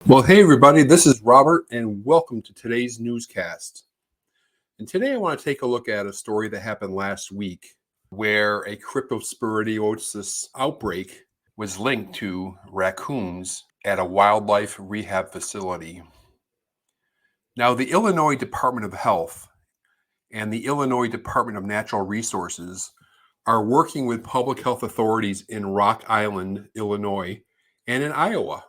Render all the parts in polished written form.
Well, hey everybody, this is Robert and welcome to today's newscast. And today I want to take a look at a story that happened last week where a cryptosporidiosis outbreak was linked to raccoons at a wildlife rehab facility. Now, the Illinois Department of Health and the Illinois Department of Natural Resources are working with public health authorities in Rock Island, Illinois, and in Iowa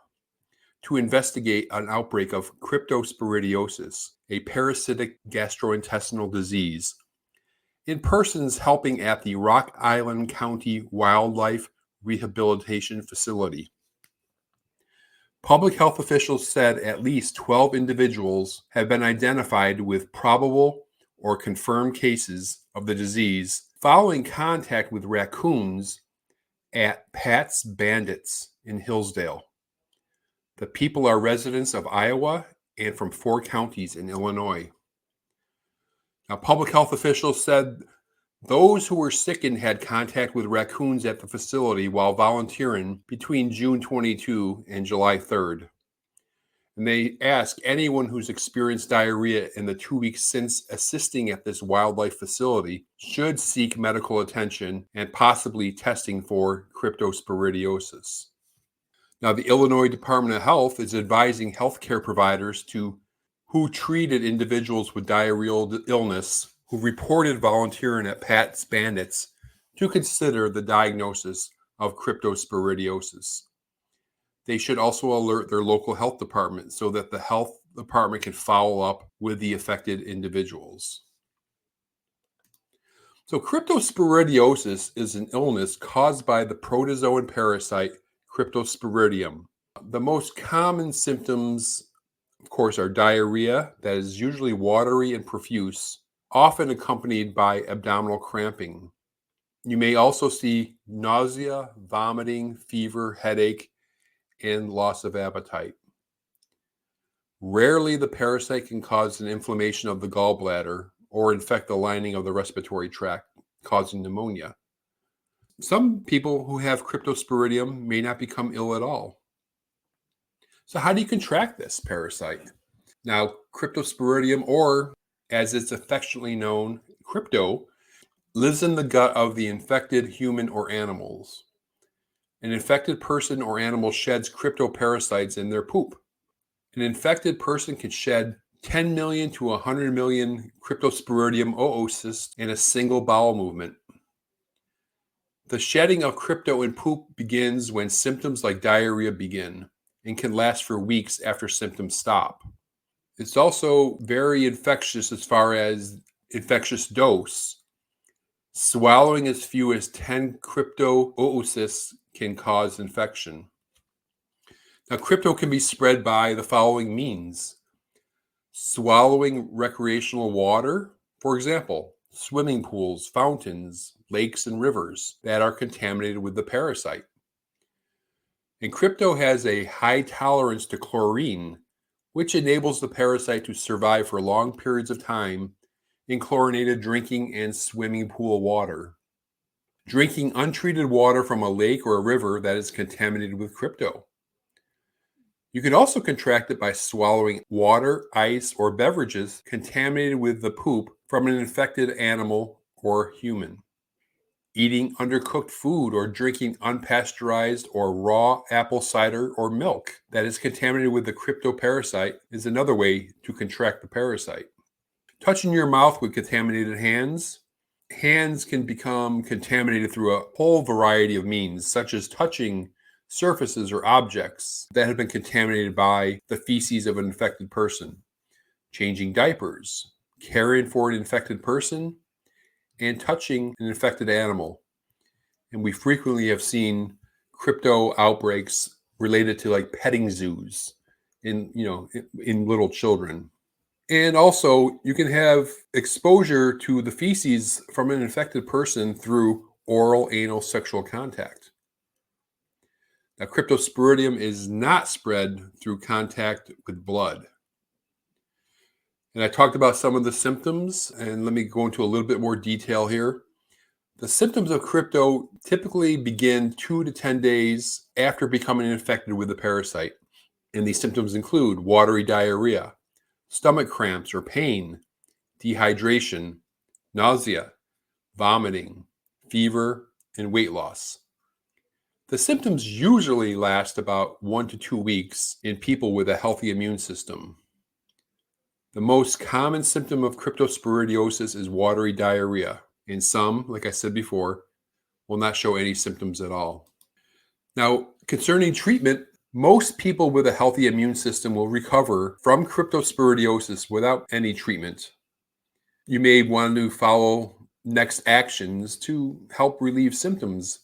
to investigate an outbreak of cryptosporidiosis, a parasitic gastrointestinal disease, in persons helping at the Rock Island County Wildlife Rehabilitation Facility. Public health officials said at least 12 individuals have been identified with probable or confirmed cases of the disease following contact with raccoons at Pat's Bandits in Hillsdale. The people are residents of Iowa and from 4 counties in Illinois. Now, public health officials said those who were sickened had contact with raccoons at the facility while volunteering between June 22 and July 3rd. And they ask anyone who's experienced diarrhea in the 2 weeks since assisting at this wildlife facility should seek medical attention and possibly testing for cryptosporidiosis. Now, the Illinois Department of Health is advising healthcare providers who treated individuals with diarrheal illness who reported volunteering at Pat's Bandits to consider the diagnosis of cryptosporidiosis. They should also alert their local health department so that the health department can follow up with the affected individuals. So cryptosporidiosis is an illness caused by the protozoan parasite Cryptosporidium. The most common symptoms, of course, are diarrhea that is usually watery and profuse, often accompanied by abdominal cramping. You may also see nausea, vomiting, fever, headache, and loss of appetite. Rarely, the parasite can cause an inflammation of the gallbladder or infect the lining of the respiratory tract, causing pneumonia. Some people who have Cryptosporidium may not become ill at all. So how do you contract this parasite? Now, Cryptosporidium, or as it's affectionately known, crypto, lives in the gut of the infected human or animals. An infected person or animal sheds cryptoparasites in their poop. An infected person can shed 10 million to 100 million Cryptosporidium oocysts in a single bowel movement. The shedding of crypto in poop begins when symptoms like diarrhea begin and can last for weeks after symptoms stop. It's also very infectious as far as infectious dose. Swallowing as few as 10 crypto oocysts can cause infection. Now, crypto can be spread by the following means: swallowing recreational water, for example, swimming pools, fountains, lakes, and rivers that are contaminated with the parasite. And crypto has a high tolerance to chlorine, which enables the parasite to survive for long periods of time in chlorinated drinking and swimming pool water. Drinking untreated water from a lake or a river that is contaminated with crypto. You can also contract it by swallowing water, ice, or beverages contaminated with the poop from an infected animal or human. Eating undercooked food or drinking unpasteurized or raw apple cider or milk that is contaminated with the cryptoparasite is another way to contract the parasite. Touching your mouth with contaminated hands. Hands can become contaminated through a whole variety of means, such as touching surfaces or objects that have been contaminated by the feces of an infected person, changing diapers, caring for an infected person, and touching an infected animal. And we frequently have seen crypto outbreaks related to like petting zoos in little children. And also you can have exposure to the feces from an infected person through oral anal sexual contact. Now, Cryptosporidium is not spread through contact with blood. And I talked about some of the symptoms, and let me go into a little bit more detail here. The symptoms of crypto typically begin 2 to 10 days after becoming infected with the parasite. And these symptoms include watery diarrhea, stomach cramps or pain, dehydration, nausea, vomiting, fever, and weight loss. The symptoms usually last about 1 to 2 weeks in people with a healthy immune system. The most common symptom of cryptosporidiosis is watery diarrhea, and some, like I said before, will not show any symptoms at all. Now, concerning treatment, most people with a healthy immune system will recover from cryptosporidiosis without any treatment. You may want to follow next actions to help relieve symptoms.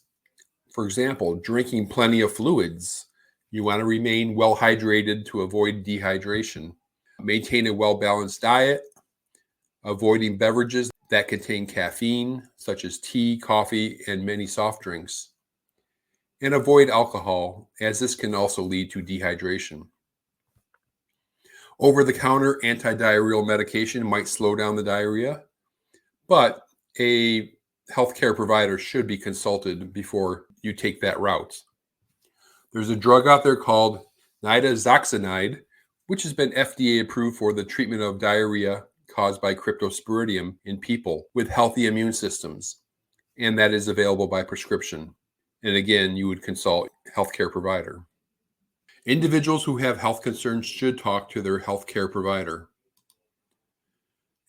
For example, drinking plenty of fluids. You want to remain well hydrated to avoid dehydration. Maintain a well-balanced diet, avoiding beverages that contain caffeine, such as tea, coffee, and many soft drinks. And avoid alcohol, as this can also lead to dehydration. Over-the-counter antidiarrheal medication might slow down the diarrhea, but a healthcare provider should be consulted before you take that route. There's a drug out there called nitazoxanide, which has been FDA approved for the treatment of diarrhea caused by Cryptosporidium in people with healthy immune systems, and that is available by prescription. And again, you would consult a healthcare provider. Individuals who have health concerns should talk to their healthcare provider.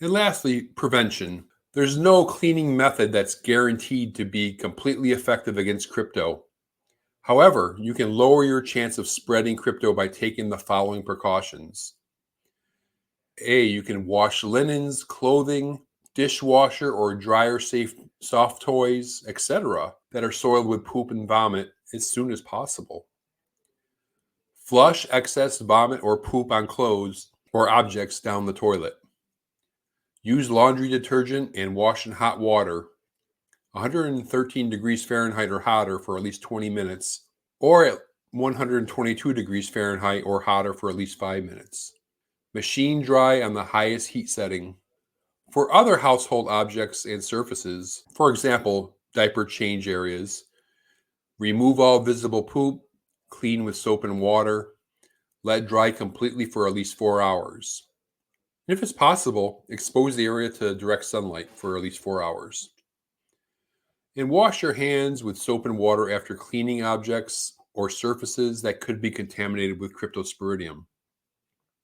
And lastly, prevention. There's no cleaning method that's guaranteed to be completely effective against crypto. However, you can lower your chance of spreading crypto by taking the following precautions. You can wash linens, clothing, dishwasher or dryer safe soft toys, etc. that are soiled with poop and vomit as soon as possible. Flush excess vomit or poop on clothes or objects down the toilet. Use laundry detergent and wash in hot water, 113 degrees Fahrenheit or hotter for at least 20 minutes, or at 122 degrees Fahrenheit or hotter for at least 5 minutes. Machine dry on the highest heat setting. For other household objects and surfaces, for example, diaper change areas, remove all visible poop, clean with soap and water, let dry completely for at least 4 hours. If it's possible, expose the area to direct sunlight for at least 4 hours. And wash your hands with soap and water after cleaning objects or surfaces that could be contaminated with Cryptosporidium.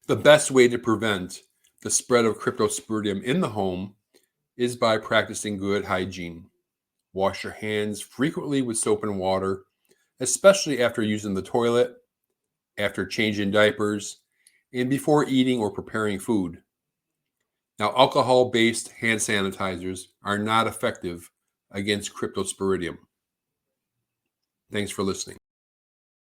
The best way to prevent the spread of Cryptosporidium in the home is by practicing good hygiene. Wash your hands frequently with soap and water, especially after using the toilet, after changing diapers, and before eating or preparing food. Now, alcohol-based hand sanitizers are not effective against Cryptosporidium. Thanks for listening.